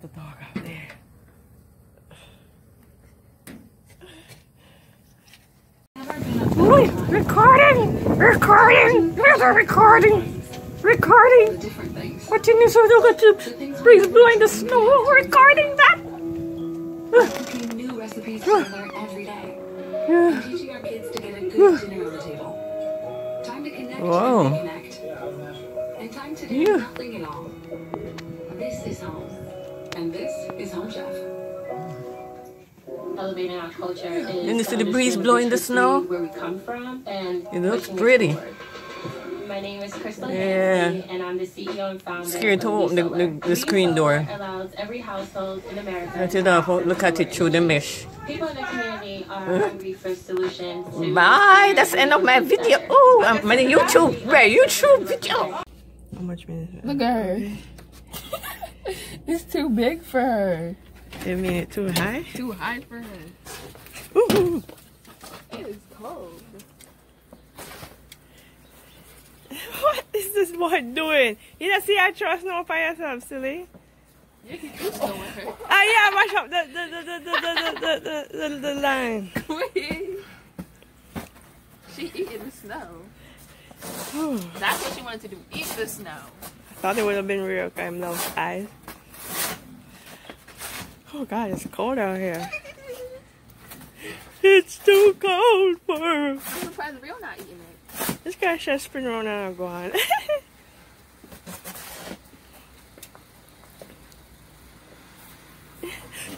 the dog out there. Wait, recording! There's a recording! Watching this little bit breeze blowing the snow, recording that! Cooking new recipes to learn every day. And teaching our kids to get a good dinner on the table. Time to connect and reconnect. And time to do nothing at all. This is home. And this is Home Chef. Elevating our culture is and you see the breeze blowing the snow? where we come from and It looks pretty. My name is Crystal Yeah. Nancy, and I'm the CEO and founder. Scared to of open the screen door. Allows every household in America. Let it off, look at it through the mesh. People in the community are hungry for solutions. Bye, that's the end of my video. Oh, I'm my YouTube video. How much minutes? Look at her. It's too big for her. You mean it too high? Too high for her. Ooh. It is cold. What is this boy doing? You don't see I trust no by yourself, silly. You can do snow with her. Ah yeah, mash up the line. Wait. She eating the snow. That's what she wanted to do. Eat the snow. I thought it would have been real kind of eyes. Oh God, it's cold out here. It's too cold for her. I'm surprised Real not eating it. This guy should spin around and go on.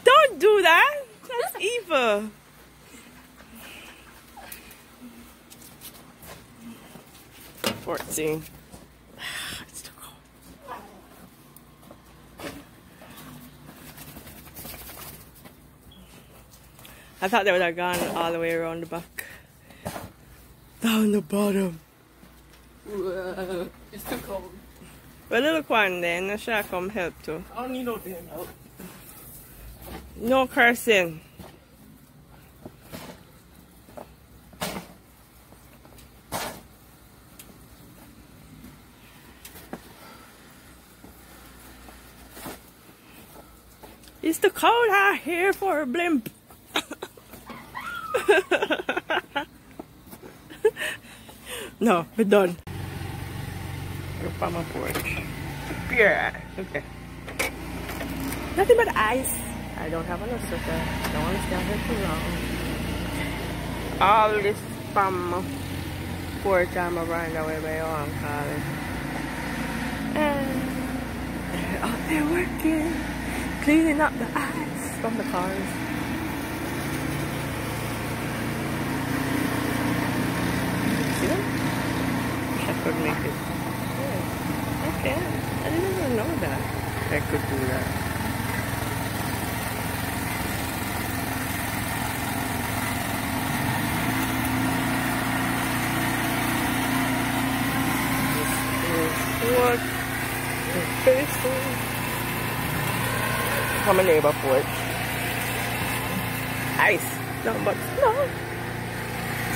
Don't do that. That's evil. $14. It's too cold. I thought they would have gone all the way around the back. Down the bottom. It's too cold. Well, little one then, I should come help too. I don't need no damn help. No cursing. It's too cold out here for a blimp. No, we're done. Up on my porch. Yeah, okay. Nothing but ice. I don't have enough sugar. Don't want to stand here too long. All this from porch I'm around away by on college. And they're out there working, cleaning up the ice from the cars. See them? I could make it. Yeah, I can. I didn't even know that I could do that. What is facing from a neighbor porch? Ice, not much snow.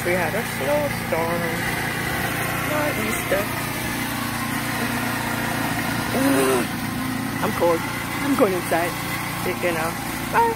We had a snowstorm. Nor'easter. I'm cold. I'm going inside. Take care now. Bye.